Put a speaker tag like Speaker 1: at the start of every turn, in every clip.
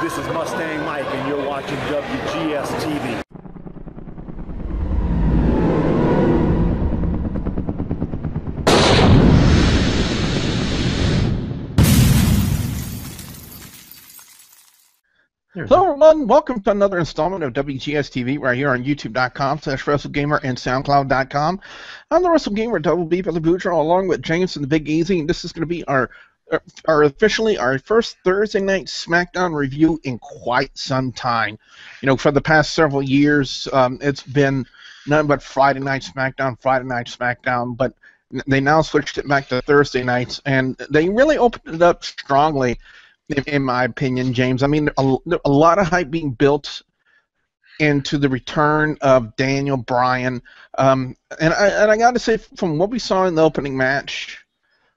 Speaker 1: This is Mustang Mike, and you're watching WGS-TV.
Speaker 2: Hello everyone, welcome to another installment of WGS-TV right here on YouTube.com/WrestleGamer and SoundCloud.com. I'm the WrestleGamer Double B for the Boudreaux, along with James and the Big Easy, and this is going to be our officially our first Thursday night Smackdown review in quite some time. You know, for the past several years, it's been nothing but Friday night SmackDown, but they now switched it back to Thursday nights, and they really opened it up strongly. In my opinion, James, I mean, a lot of hype being built into the return of Daniel Bryan, and I got to say, from what we saw in the opening match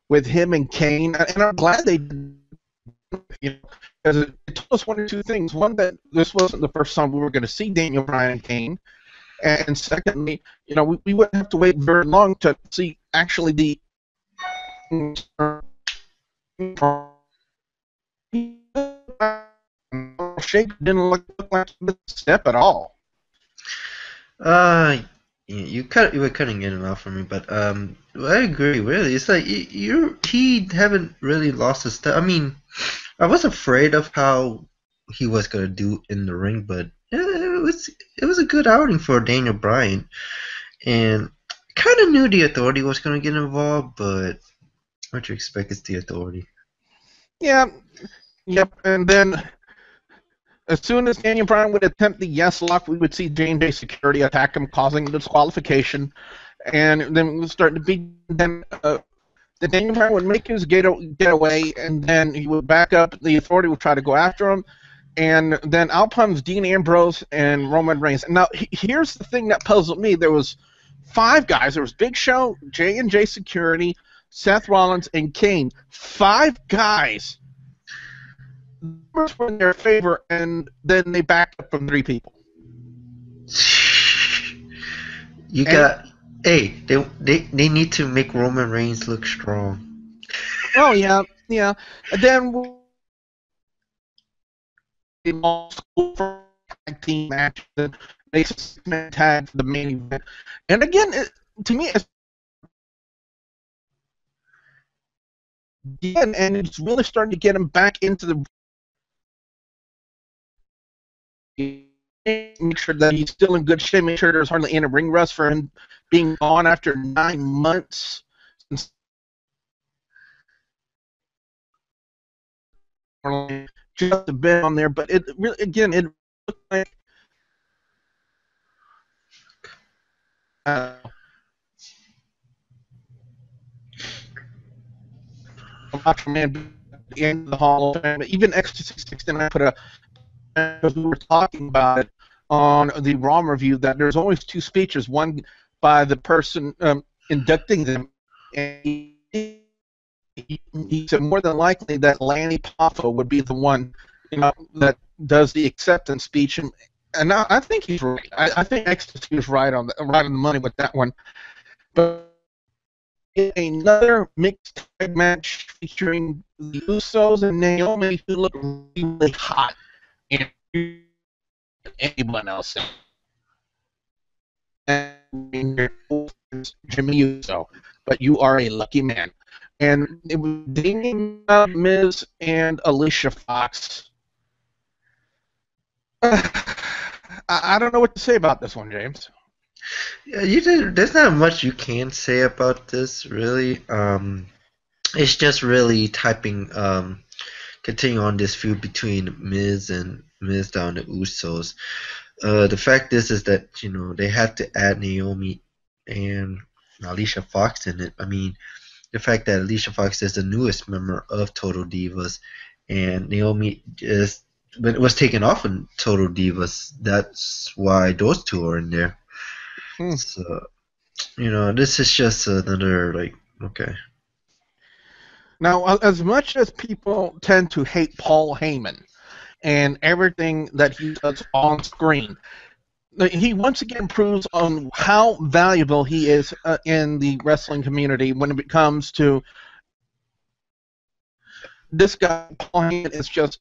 Speaker 2: with him and Kane, and I'm glad they did, you know, because it told us one or two things. One, that this wasn't the first time we were going to see Daniel Bryan and Kane, and secondly, you know, we wouldn't have to wait very long to see actually the shape didn't look like a step at all.
Speaker 3: You were cutting in and out for me, but I agree. Really, it's like he haven't really lost his step. I mean, I was afraid of how he was gonna do in the ring, but it was a good outing for Daniel Bryan, and kind of knew the Authority was gonna get involved, but what you expect is the Authority.
Speaker 2: Yeah. Yep, and then as soon as Daniel Bryan would attempt the yes lock, we would see J&J Security attack him, causing disqualification, and then we would start to beat. Then Daniel Bryan would make his getaway, and then he would back up. The Authority would try to go after him, and then out comes Dean Ambrose and Roman Reigns. Now, here's the thing that puzzled me: there was 5 guys. There was Big Show, J&J Security, Seth Rollins, and Kane. 5 guys were in their favor, and then they backed up from 3 people.
Speaker 3: You got, hey, they need to make Roman Reigns look strong.
Speaker 2: Oh yeah. And then for tag team match that makes a 6-man tag for the main event. And again, to me, and it's really starting to get him back into the. Make sure that he's still in good shape. Make sure there's hardly any ring rust for him being gone after 9 months. Just a bit on there, but it really, again, it looked like Macho Man at the end of the Hall of Fame. Even Ecstasy 69 put a. Because we were talking about it on the Raw review, that there's always 2 speeches, one by the person inducting them, and he said more than likely that Lanny Poffo would be the one, you know, that does the acceptance speech, and I think he's right. I think Ecstasy was right on the money with that one. But in another mixed tag match featuring the Usos and Naomi, who look really hot. And anyone else, and Jimmy Uso, but you are a lucky man. And it was Damien, Miz, and Alicia Fox. I don't know what to say about this one, James.
Speaker 3: Yeah, there's not much you can say about this, really. It's just really continue on this feud between Miz and Mizdow and the Usos. The fact is that, you know, they had to add Naomi and Alicia Fox in it. I mean, the fact that Alicia Fox is the newest member of Total Divas, and Naomi was taken off in Total Divas. That's why those 2 are in there. So, you know, this is just another, like, okay.
Speaker 2: Now, as much as people tend to hate Paul Heyman and everything that he does on screen, he once again proves on how valuable he is in the wrestling community when it comes to this guy. Paul Heyman is just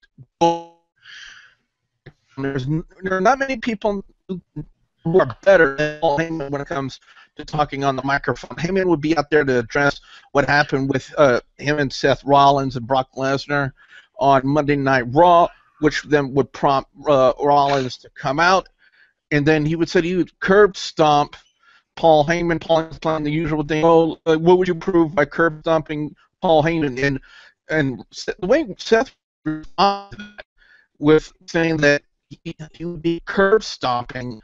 Speaker 2: there are not many people who are better than Paul Heyman when it comes to talking on the microphone. Heyman would be out there to address what happened with him and Seth Rollins and Brock Lesnar on Monday Night Raw, which then would prompt Rollins to come out, and then he would say he would curb stomp Paul Heyman. Paul Heyman's playing the usual thing. Oh, what would you prove by curb stomping Paul Heyman? And the way Seth responded with saying that he would be curb stomping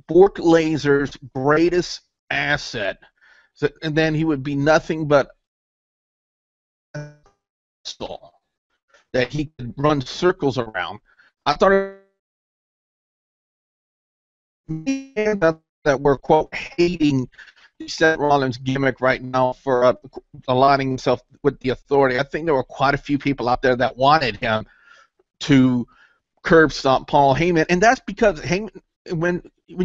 Speaker 2: Bork Laser's greatest asset, and then he would be nothing but a soul that he could run circles around. I thought that we're, quote, hating Seth Rollins' gimmick right now for aligning himself with the Authority. I think there were quite a few people out there that wanted him to curb stomp Paul Heyman, and that's because Heyman, when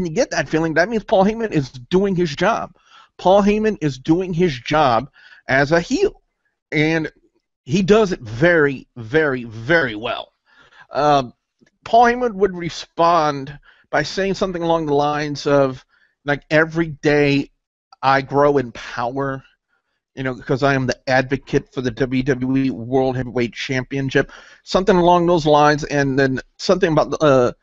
Speaker 2: you get that feeling, that means Paul Heyman is doing his job. Paul Heyman is doing his job as a heel, and he does it very, very, very well. Paul Heyman would respond by saying something along the lines of, like, every day I grow in power, because I am the advocate for the WWE World Heavyweight Championship, something along those lines, and then something about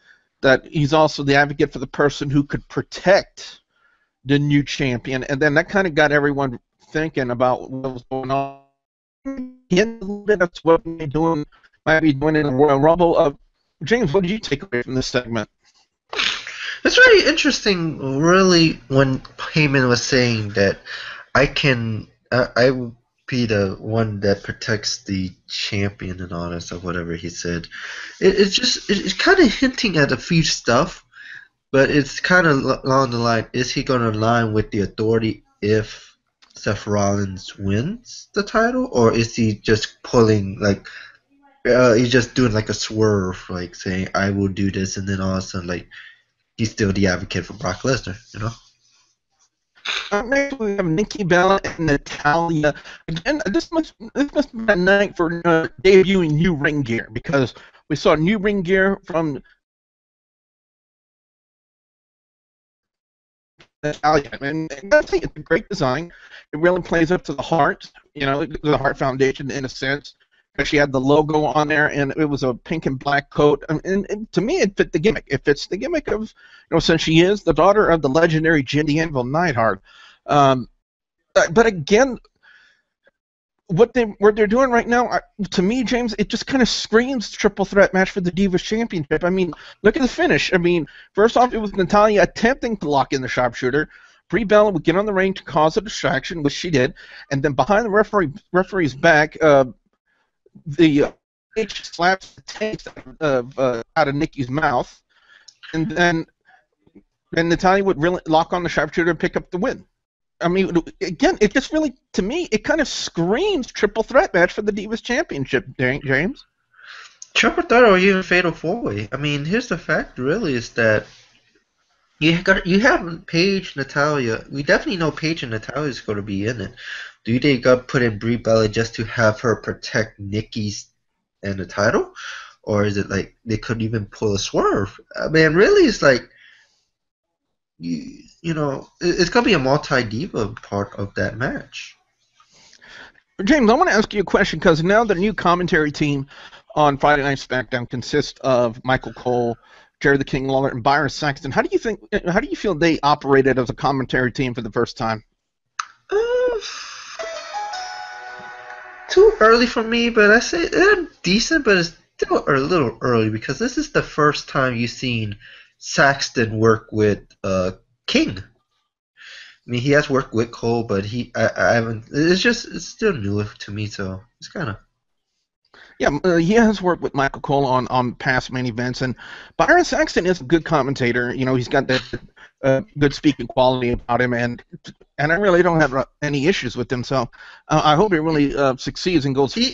Speaker 2: that he's also the advocate for the person who could protect the new champion, and then that kind of got everyone thinking about what was going on. That's what might be doing in the Royal Rumble. James, what did you take away from this segment?
Speaker 3: It's very interesting, really, when Heyman was saying that I will be the one that protects the champion and all that stuff, whatever he said. It's kind of hinting at a few stuff, but it's kind of along the line, is he going to align with the Authority if Seth Rollins wins the title, or is he just pulling, like, he's just doing like a swerve, like saying, I will do this, and then all of a sudden, like, he's still the advocate for Brock Lesnar,
Speaker 2: Next we have Nikki Bella and Natalya. Again, this must be a night for debuting new ring gear, because we saw new ring gear from Natalya, and I think it's a great design. It really plays up to the Heart, the Heart Foundation in a sense, because she had the logo on there, and it was a pink and black coat, and to me it fit the gimmick. It fits the gimmick of, since she is the daughter of the legendary Jindy Anvil Neidhart. But again, what they're doing right now, to me, James, it just kind of screams triple threat match for the Divas Championship. I mean, look at the finish. I mean, first off, it was Natalya attempting to lock in the sharpshooter. Brie Bella would get on the ring to cause a distraction, which she did, and then behind the referee's back, the slaps the taste out of Nikki's mouth, and then Natalya would really lock on the sharpshooter and pick up the win. I mean, again, it just really, to me, it kind of screams triple threat match for the Divas Championship, James.
Speaker 3: Triple threat or even fatal four-way. I mean, here's the fact, really, is that you have Paige, Natalya. We definitely know Paige and Natalya is going to be in it. Do they got put in Brie Bella just to have her protect Nikki's and the title, or is it like they could even pull a swerve? I mean, really, it's like it's gonna be a multi-diva part of that match.
Speaker 2: James, I want to ask you a question, because now the new commentary team on Friday Night SmackDown consists of Michael Cole, Jerry the King Lawler, and Byron Saxton. How do you feel they operated as a commentary team for the first time?
Speaker 3: Too early for me, but I say they're decent, but it's still a little early, because this is the first time you've seen Saxton work with King. I mean, he has worked with Cole, but I haven't. It's still new to me, so it's kind of.
Speaker 2: Yeah, he has worked with Michael Cole on past main events, and Byron Saxton is a good commentator. He's got that good speaking quality about him, and I really don't have any issues with him. So I hope he really succeeds and goes. He's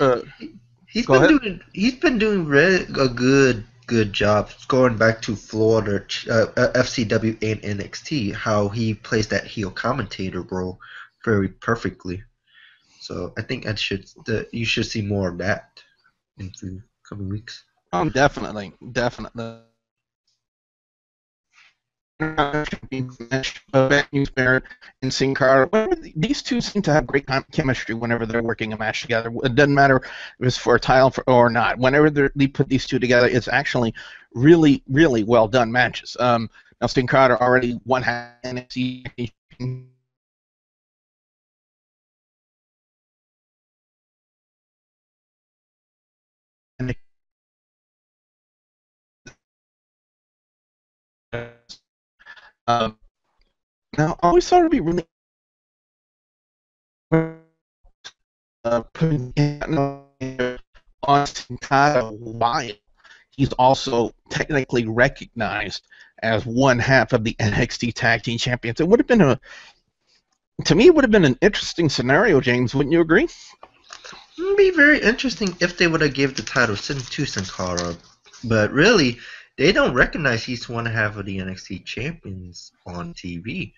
Speaker 3: been doing a good job going back to Florida, FCW and NXT. How he plays that heel commentator role very perfectly. So I think you should see more of that in the coming weeks.
Speaker 2: Definitely. match of Barrett and Sin Cara. These two seem to have great chemistry whenever they're working a match together. It doesn't matter if it's for a title or not. Whenever they put these two together, it's actually really, really well done matches. Now, Sin Cara already won NXT. Now, I always thought it'd be really putting on Sin Cara while he's also technically recognized as one half of the NXT Tag Team Champions. It would have been to me, it would have been an interesting scenario, James. Wouldn't you agree?
Speaker 3: It would be very interesting if they would have given the title to Sin Cara, but really, they don't recognize he's one half of the NXT champions on TV.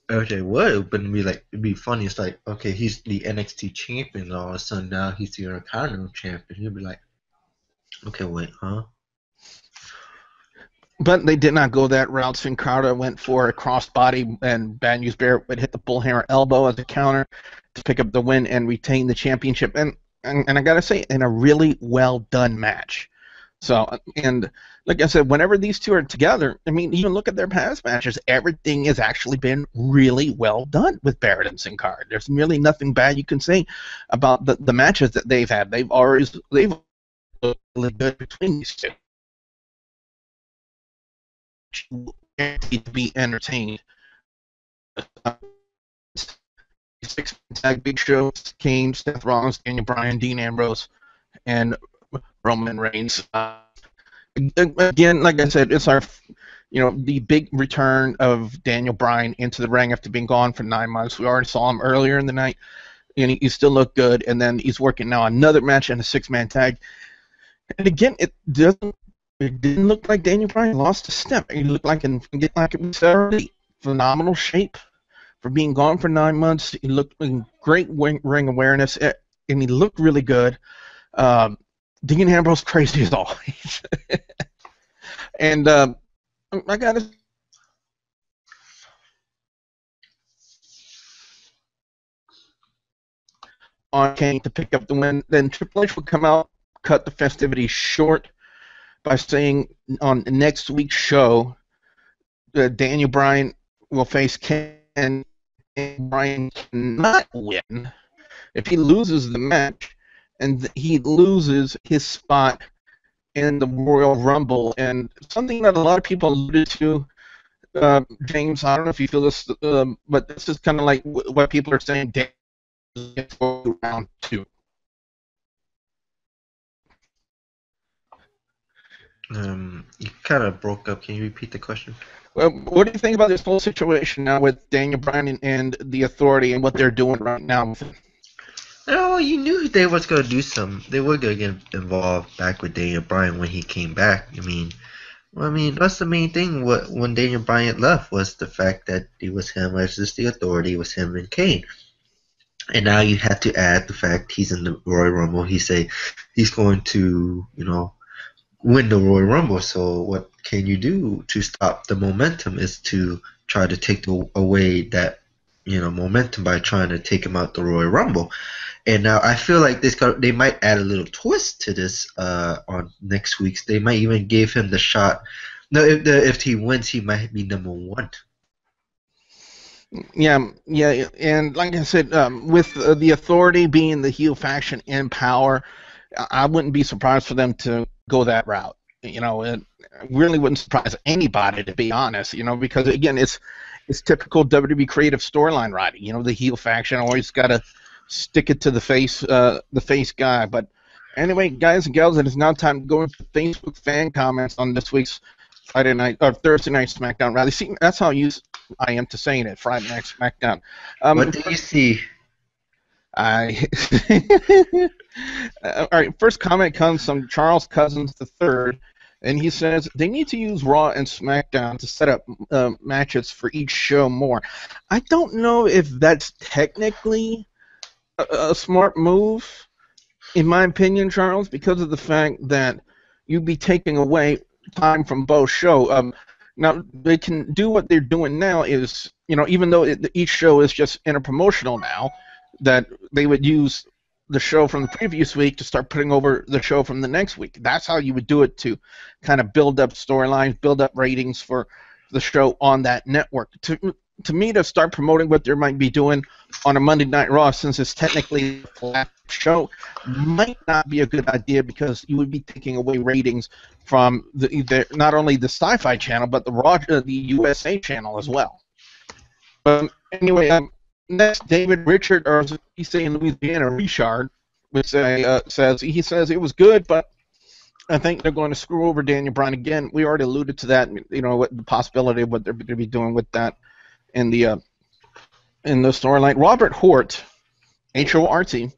Speaker 3: If they would, but it'd be funny. It's like, okay, he's the NXT champion, all of a sudden now he's the Intercontinental champion. He'll be like, okay, wait, huh?
Speaker 2: But they did not go that route. Sin Cara went for a crossbody, and Bad News Barrett would hit the bullhammer elbow as a counter to pick up the win and retain the championship. And I gotta say, in a really well done match. So, and like I said, whenever these two are together, I mean, even look at their past matches, everything has actually been really well done with Barrett and Sin Cara. There's really nothing bad you can say about the matches that they've had. They've looked really good between these two. To be entertained. Six tag Big Show, Kane, Seth Rollins, Daniel Bryan, Dean Ambrose, and Roman Reigns. Again, like I said, it's the big return of Daniel Bryan into the ring after being gone for 9 months. We already saw him earlier in the night, and he still looked good. And then he's working now another match in a 6-man tag. And again, it didn't look like Daniel Bryan lost a step. He looked like it was already phenomenal shape for being gone for 9 months. He looked in great ring awareness, and he looked really good. Dean Ambrose crazy as always. And I got to on Kane to pick up the win. Then Triple H would come out, cut the festivities short by saying on next week's show, Daniel Bryan will face Kane, and Bryan cannot win if he loses the match, and he loses his spot in the Royal Rumble. And something that a lot of people alluded to, James, I don't know if you feel this, but this is kind of like what people are saying, Daniel gets round 2.
Speaker 3: You kind of broke up. Can you repeat the question?
Speaker 2: Well, what do you think about this whole situation now with Daniel Bryan and the Authority and what they're doing right now with it?
Speaker 3: Oh, you knew they was gonna do some. They were gonna get involved back with Daniel Bryan when he came back. I mean, that's the main thing. When Daniel Bryan left was the fact that it was him versus the Authority. It was him and Kane. And now you have to add the fact he's in the Royal Rumble. He say he's going to, win the Royal Rumble. So what can you do to stop the momentum is to try to take away that, momentum by trying to take him out the Royal Rumble. And now I feel like they might add a little twist to this on next week's. They might even give him the shot. No, if he wins, he might be number 1.
Speaker 2: Yeah, and like I said, with the Authority being the heel faction in power, I wouldn't be surprised for them to go that route. It really wouldn't surprise anybody, to be honest. Because again, it's typical WWE creative storyline writing. The heel faction always got to stick it to the face guy. But anyway, guys and gals, it is now time to go into Facebook fan comments on this week's Thursday night SmackDown. Rather, see, that's how used I am to saying it. Friday Night SmackDown.
Speaker 3: What do you see?
Speaker 2: All right, first comment comes from Charles Cousins III, and he says they need to use Raw and SmackDown to set up matches for each show more. I don't know if that's technically a smart move, in my opinion, Charles, because of the fact that you'd be taking away time from both shows. Now they can do what they're doing now is, even though each show is just interpromotional now, that they would use the show from the previous week to start putting over the show from the next week. That's how you would do it to kind of build up storylines, build up ratings for the show on that network. To me, to start promoting what they might be doing on a Monday Night Raw, since it's technically a flat show, might not be a good idea, because you would be taking away ratings from not only the Sci-Fi channel, but the USA channel as well. Anyway, next, David Richard, or he's saying Louisiana, Richard, says it was good, but I think they're going to screw over Daniel Bryan again. We already alluded to that, what the possibility of what they're going to be doing with that in the storyline. Robert Hort, H-O-R-T,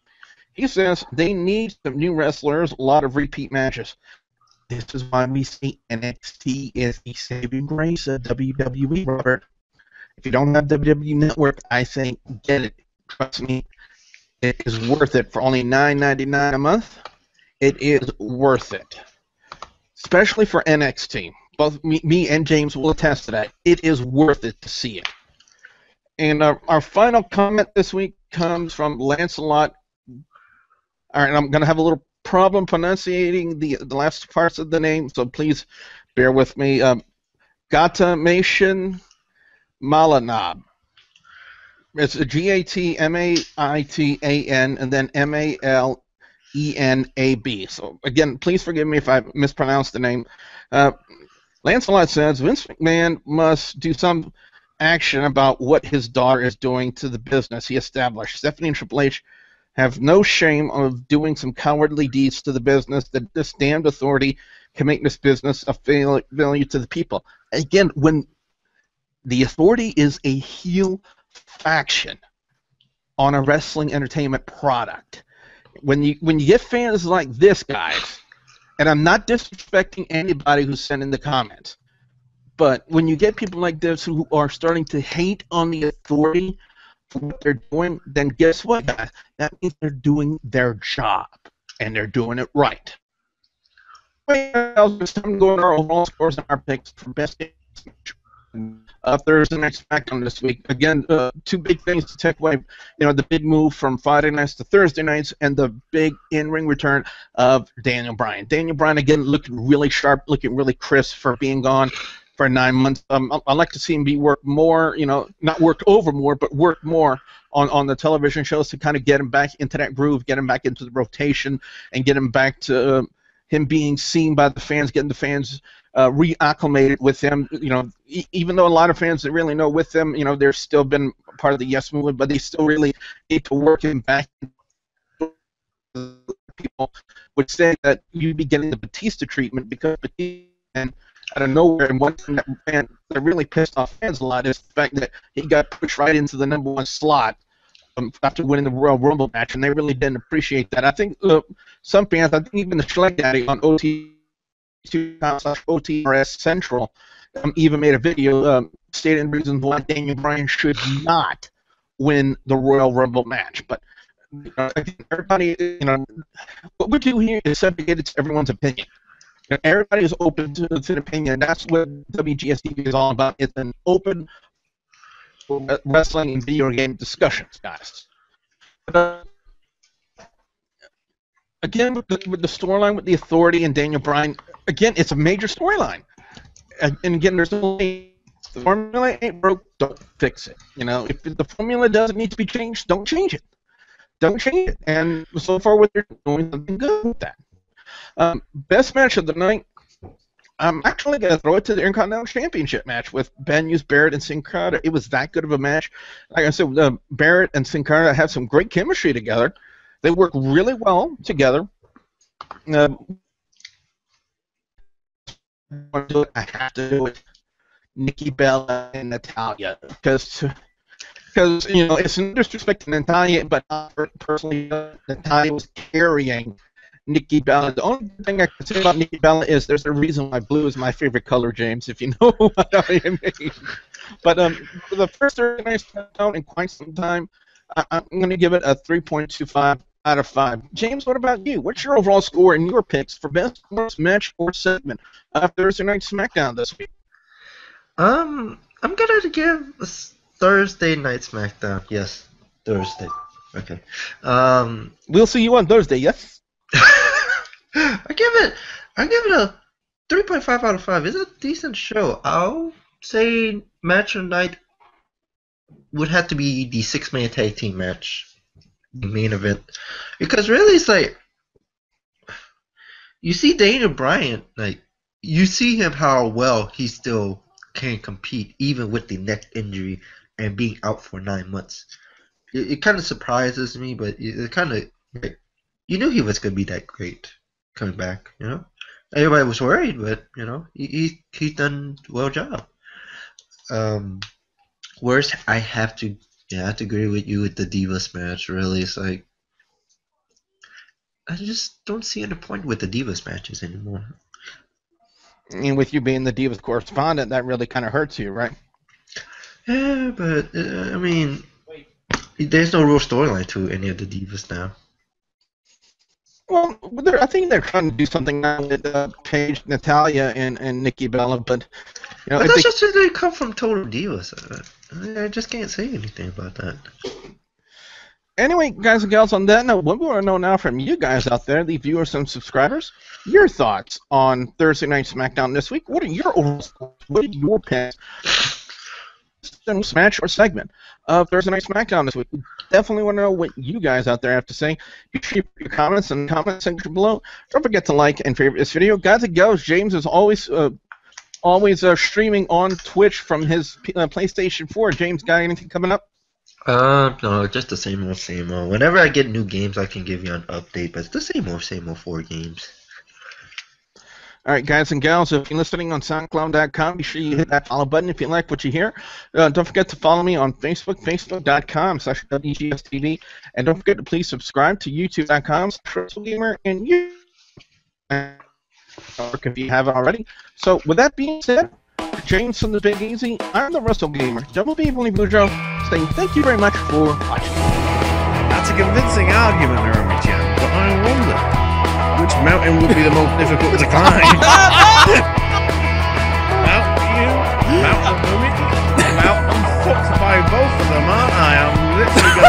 Speaker 2: he says they need some new wrestlers, a lot of repeat matches. This is why we say NXT is the saving grace of WWE, Robert. If you don't have WWE Network, I say get it. Trust me, it is worth it. For only $9.99 a month, it is worth it. Especially for NXT. Both me and James will attest to that. It is worth it to see it. And our final comment this week comes from Lancelot. All right, I'm going to have a little problem pronunciating the last parts of the name, so please bear with me. Gatamation Malanab. It's a G-A-T-M-A-I-T-A-N and then M-A-L-E-N-A-B. So, again, please forgive me if I mispronounced the name. Lancelot says, Vince McMahon must do some action about what his daughter is doing to the business he established. Stephanie and Triple H have no shame of doing some cowardly deeds to the business. That this damned authority can make this business a failure to the people. Again, when the authority is a heel faction on a wrestling entertainment product, when you get fans like this, guys, and I'm not disrespecting anybody who's sent in the comments, but when you get people like this who are starting to hate on the authority for what they're doing, then guess what, guys? That means they're doing their job, and they're doing it right. Well, it's time to go to our overall scores and our picks for best Thursday Night Smackdown this week. Again, two big things to take away. The big move from Friday nights to Thursday nights, and the big in-ring return of Daniel Bryan. Daniel Bryan, again, looking really sharp, looking really crisp for being gone for 9 months. I'd like to see him be worked more, not worked over more, but worked more on the television shows to kind of get him back into that groove, get him back into the rotation, and get him back to him being seen by the fans, getting the fans reacclimated with him. Even though a lot of fans that really know with them, they're still been part of the Yes movement, but they still really need to work him back. People would say that you'd be getting the Batista treatment, because Batista, out of nowhere, and one thing that really pissed off fans a lot is the fact that he got pushed right into the #1 slot after winning the Royal Rumble match, and they really didn't appreciate that. I think some fans, I think even the Schleg Daddy on OTRS Central even made a video stating reasons why Daniel Bryan should not win the Royal Rumble match. But everybody, what we do here is subjugate to everyone's opinion. Everybody is open to an opinion. That's what WGS-TV is all about. It's an open wrestling and video game discussions, guys. But, again, with the storyline with the authority and Daniel Bryan, again, it's a major storyline. And again, there's no way. The formula ain't broke, don't fix it. If the formula doesn't need to be changed, don't change it. Don't change it. And so far, what they're doing, something good with that. Best match of the night, I'm actually going to throw it to the Intercontinental Championship match with Ben Barrett and Sin Cara. It was that good of a match. Like I said, Barrett and Sin Cara have some great chemistry together. They work really well together. I have to do it. Nikki Bella and Natalya, because it's no disrespect to Natalya, but personally, Natalya was carrying Nikki Bella. The only thing I can say about Nikki Bella is there's a reason why blue is my favorite color, James, if you know what I mean. But for the first 30 nights in quite some time, I'm going to give it a 3.25 out of 5. James, what about you? What's your overall score and your picks for best, worst match or segment of Thursday Night Smackdown this week?
Speaker 3: I'm gonna give Thursday Night SmackDown. Yes, Thursday. Okay.
Speaker 2: We'll see you on Thursday. Yes.
Speaker 3: I give it a 3.5 out of 5. It's a decent show. I'll say match of the night would have to be the 6-man tag team match, the main event, because really it's like you see Daniel Bryan, like you see him how well he still can compete even with the neck injury and being out for 9 months. It kind of surprises me, but it kind of like you knew he was gonna be that great coming back. You know, everybody was worried, but you know he's done a well job. Whereas I have to agree with you with the Divas match. Really, it's like I just don't see any point with the Divas matches anymore.
Speaker 2: And with you being the Divas correspondent, that really kind of hurts you, right?
Speaker 3: Yeah, but I mean, there's no real storyline to any of the Divas now.
Speaker 2: Well, I think they're trying to do something now with Paige, Natalya, and Nikki Bella, but you know,
Speaker 3: But that's just they come from Total Divas. I just can't say anything about that.
Speaker 2: Anyway, guys and gals, on that note, what we want to know now from you guys out there, the viewers and subscribers, your thoughts on Thursday Night SmackDown this week. What are your overall thoughts? What are your picks? Match or segment of Thursday Night SmackDown this week. We definitely want to know what you guys out there have to say. Be sure to put your comments in the comment section below. Don't forget to like and favorite this video. Guys and gals, James is always streaming on Twitch from his PlayStation 4. James, got anything coming up?
Speaker 3: No, just the same old, same old. Whenever I get new games, I can give you an update, but it's the same old 4 games.
Speaker 2: All right, guys and gals, if you're listening on SoundCloud.com, be sure you hit that follow button if you like what you hear. Don't forget to follow me on Facebook, facebook.com/WGS-TV, and don't forget to please subscribe to YouTube.com/WrestleGamer and YouTube if you haven't already. So, with that being said, James from the Big Easy, I'm the WrestleGamer, WB Boudreaux, saying thank you very much for watching.
Speaker 4: That's a convincing argument, Naomi-chan, but I wonder which mountain would be the most difficult to climb? Mount Naomi? Mount, I'm fucked by both of them, aren't I? I'm literally going to